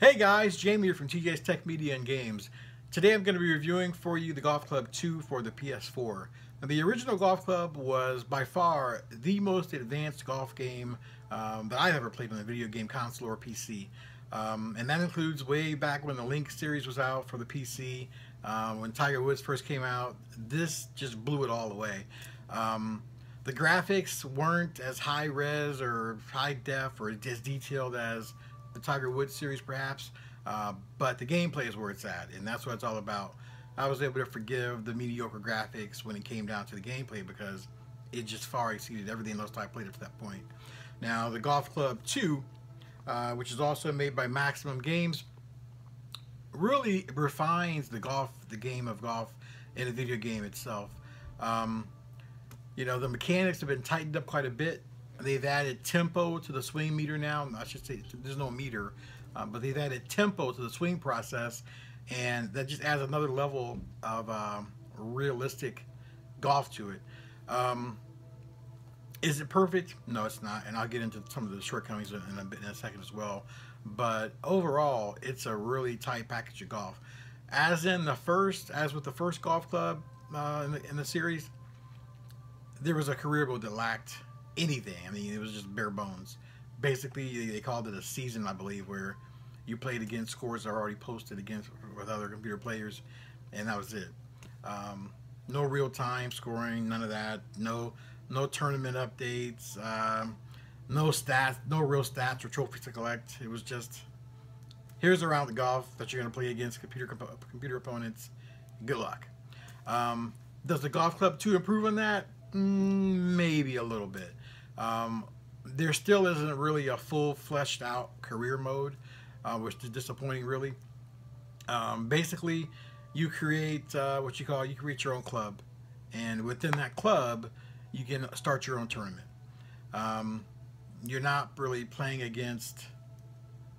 Hey guys, Jamie here from TJ's Tech Media and Games. Today I'm going to be reviewing for you the Golf Club 2 for the PS4. Now, the original Golf Club was by far the most advanced golf game that I've ever played on a video game console or PC. And that includes way back when the Link series was out for the PC, when Tiger Woods first came out. This just blew it all away. The graphics weren't as high res or high def or as detailed as the Tiger Woods series perhaps, but the gameplay is where it's at, and that's what it's all about. I was able to forgive the mediocre graphics when it came down to the gameplay because it just far exceeded everything else I played up to that point. Now, the Golf Club 2, which is also made by Maximum Games, really refines the game of golf in the video game itself. You know, the mechanics have been tightened up quite a bit. They've added tempo to the swing meter now. I should say there's no meter, but they've added tempo to the swing process, and that just adds another level of realistic golf to it. Is it perfect? No, it's not, and I'll get into some of the shortcomings in a second as well. But overall, it's a really tight package of golf. As with the first Golf Club in the series, there was a career mode that lacked anything. I mean, it was just bare bones. Basically, they called it a season, I believe, where you played against scores that are already posted with other computer players, and that was it. No real time scoring, none of that. No tournament updates. No stats, no real stats or trophies to collect. It was just, here's a round of golf that you're going to play against computer opponents. Good luck. Does the Golf Club 2 improve on that? Maybe a little bit. There still isn't really a full fleshed out career mode, which is disappointing really. Basically, you create you create your own club, and within that club you can start your own tournament. You're not really playing against,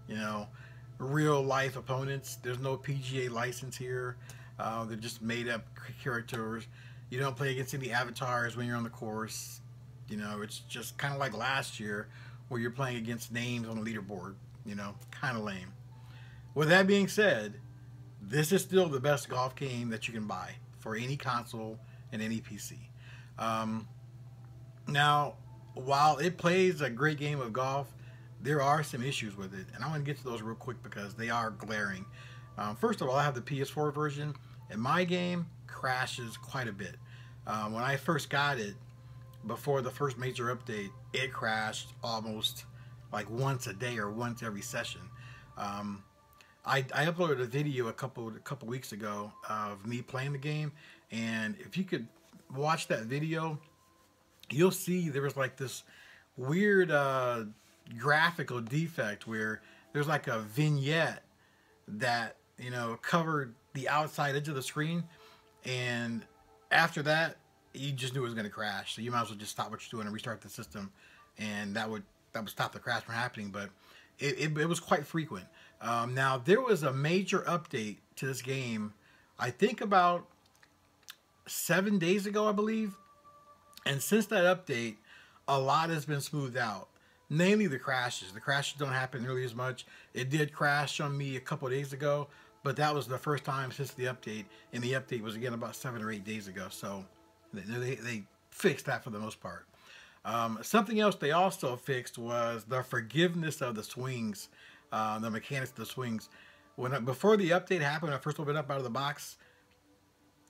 you know, real life opponents. There's no PGA license here. They're just made up characters. You don't play against any avatars when you're on the course. You know, it's just kind of like last year where you're playing against names on the leaderboard. You know, kind of lame. With that being said, this is still the best golf game that you can buy for any console and any PC. Now, while it plays a great game of golf, there are some issues with it, and I want to get to those real quick because they are glaring. First of all, I have the PS4 version, and my game crashes quite a bit. When I first got it, before the first major update, it crashed almost like once a day or once every session. I uploaded a video a couple weeks ago of me playing the game, and if you could watch that video, you'll see there was like this weird graphical defect where there's like a vignette that, you know, covered the outside edge of the screen, and after that you just knew it was going to crash. So you might as well just stop what you're doing and restart the system, and that would stop the crash from happening. But it was quite frequent. Now, there was a major update to this game, I think about 7 days ago, I believe. And since that update, a lot has been smoothed out. Namely the crashes. The crashes don't happen nearly as much. It did crash on me a couple of days ago, but that was the first time since the update, and the update was again about 7 or 8 days ago. So they fixed that for the most part. Something else they also fixed was the forgiveness of the swings, the mechanics of the swings. Before the update happened, when I first opened up out of the box,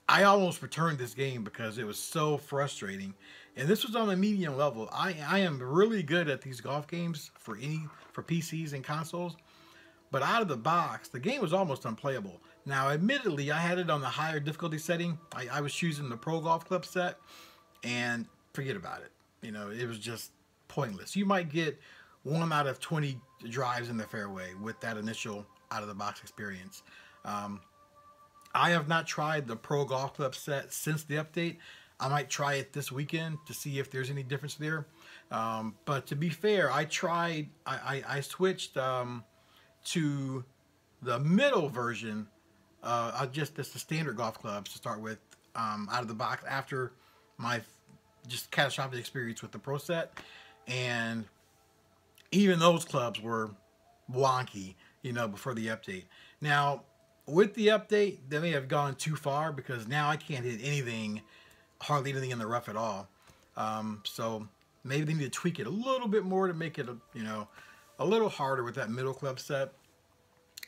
I almost returned this game because it was so frustrating. And this was on a medium level. I am really good at these golf games for PCs and consoles. But out of the box, the game was almost unplayable. Now, admittedly, I had it on the higher difficulty setting. I was choosing the Pro Golf Club set, and forget about it. You know, it was just pointless. You might get 1 out of 20 drives in the fairway with that initial out-of-the-box experience. I have not tried the Pro Golf Club set since the update. I might try it this weekend to see if there's any difference there. But to be fair, I switched to the middle version, just the standard golf clubs to start with, out of the box after my just catastrophic experience with the Pro set. And even those clubs were wonky. before the update. Now, with the update, they may have gone too far because now I can't hit anything, hardly anything in the rough at all. So maybe they need to tweak it a little bit more to make it, a little harder with that middle club set.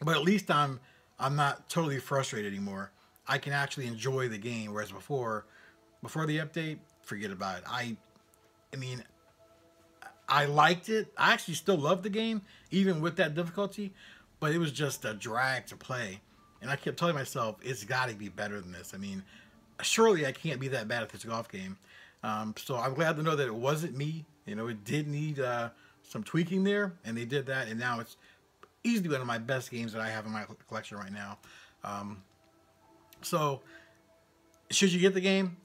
But at least I'm not totally frustrated anymore. I can actually enjoy the game, whereas before the update, forget about it. I mean, I liked it. I actually still love the game, even with that difficulty, but it was just a drag to play. And I kept telling myself, it's got to be better than this. I mean, surely I can't be that bad at this golf game. So I'm glad to know that it wasn't me. It did need some tweaking there, and they did that, and now it's easily one of my best games that I have in my collection right now. So, should you get the game?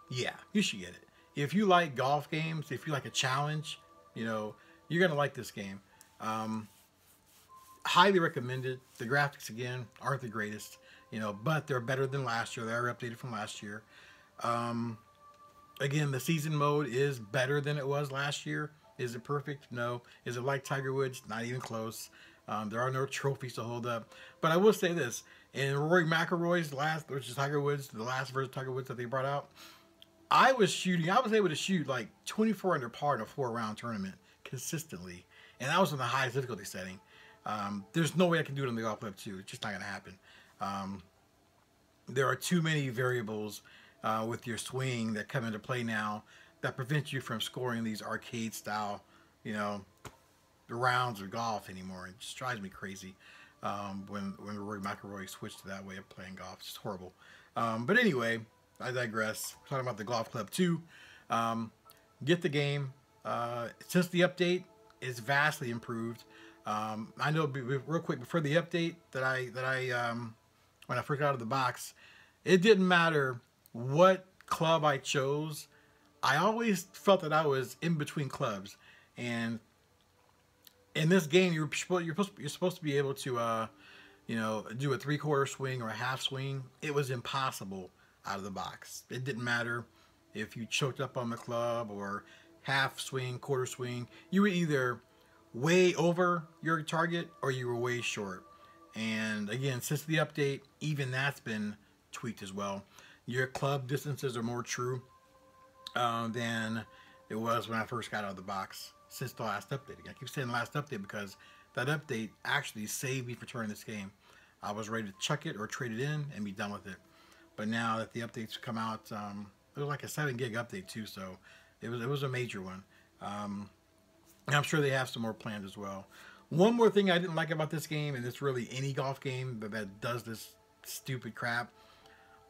Yeah, you should get it. If you like golf games, if you like a challenge, you're going to like this game. Highly recommended. The graphics, again, aren't the greatest, but they're better than last year. They are updated from last year. Again, the season mode is better than it was last year. Is it perfect? No. Is it like Tiger Woods? Not even close. There are no trophies to hold up. But I will say this. In Rory McIlroy's last, which is Tiger Woods, the last version of Tiger Woods that they brought out, I was able to shoot like 24 under par in a 4-round tournament consistently. And that was in the highest difficulty setting. There's no way I can do it on the Golf Club 2. It's just not going to happen. There are too many variables with your swing that come into play now that prevent you from scoring these arcade style, rounds of golf anymore. It just drives me crazy when Rory McIlroy switched to that way of playing golf. It's just horrible. But anyway, I digress. Talking about the Golf Club 2. Get the game. Since the update, it's vastly improved. I know real quick before the update that I when I first got out of the box, it didn't matter what club I chose. I always felt that I was in between clubs, and in this game you're supposed to be able to do a 3/4 swing or a half swing. It was impossible out of the box. It didn't matter if you choked up on the club or half swing, quarter swing. You were either way over your target or you were way short. And again, since the update, even that's been tweaked as well. Your club distances are more true than it was when I first got out of the box since the last update. I keep saying the last update because that update actually saved me from turning this game. I was ready to chuck it or trade it in and be done with it. But now that the updates come out, it was like a 7 gig update too, so it was a major one. And I'm sure they have some more planned as well. One more thing I didn't like about this game, and it's really any golf game that does this stupid crap,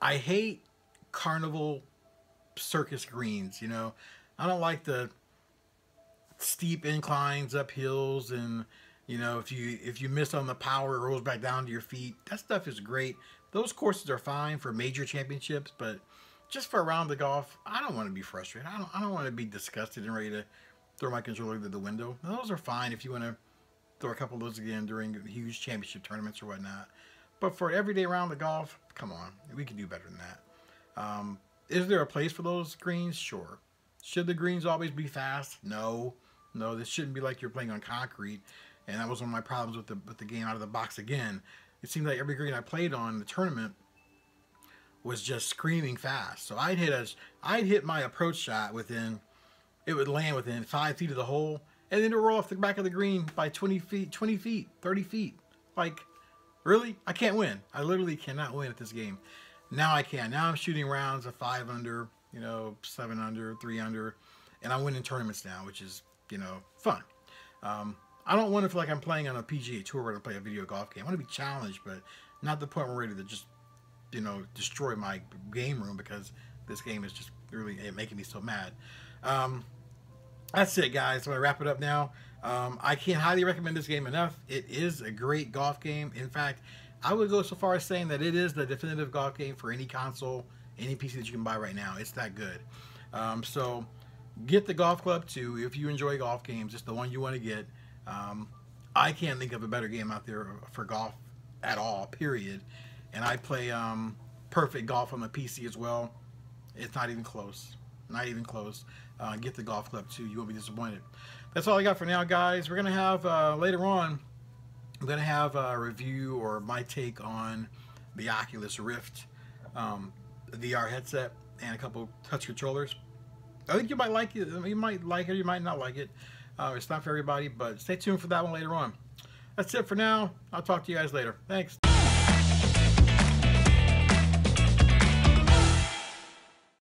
I hate carnival circus greens. I don't like the steep inclines up hills, and if you miss on the power, it rolls back down to your feet. That stuff is great. Those courses are fine for major championships, but just for a round of golf, I don't want to be frustrated. I don't want to be disgusted and ready to throw my controller through the window. Those are fine if you want to throw a couple of those again during huge championship tournaments or whatnot. But for an everyday round of golf, come on, we can do better than that. Is there a place for those greens? Sure. Should the greens always be fast? No. This shouldn't be like you're playing on concrete. And that was one of my problems with the game out of the box again. It seemed like every green I played on in the tournament was just screaming fast. So I'd hit my approach shot it would land within 5 feet of the hole, and then it would roll off the back of the green by 20 feet, 30 feet. Like, really? I can't win. I literally cannot win at this game. Now I can. Now I'm shooting rounds of 5 under, 7 under, 3 under, and I'm winning tournaments now, which is, fun. I don't want to feel like I'm playing on a PGA Tour where I play a video golf game. I want to be challenged, but not the point where I'm ready to just, destroy my game room because this game is just really making me so mad. That's it, guys. I'm going to wrap it up now. I can't highly recommend this game enough. It is a great golf game. In fact, I would go so far as saying that it is the definitive golf game for any console, any PC that you can buy right now. It's that good. So get the Golf Club 2 if you enjoy golf games. It's the one you want to get. I can't think of a better game out there for golf at all, period. And I play perfect golf on the PC as well. It's not even close. Not even close. Get the Golf Club 2. You won't be disappointed. That's all I got for now, guys. We're going to have, later on, I'm going to have a review or my take on the Oculus Rift VR headset and a couple touch controllers. I think you might like it. You might like it, you might not like it. It's not for everybody, but stay tuned for that one later on. That's it for now. I'll talk to you guys later. Thanks.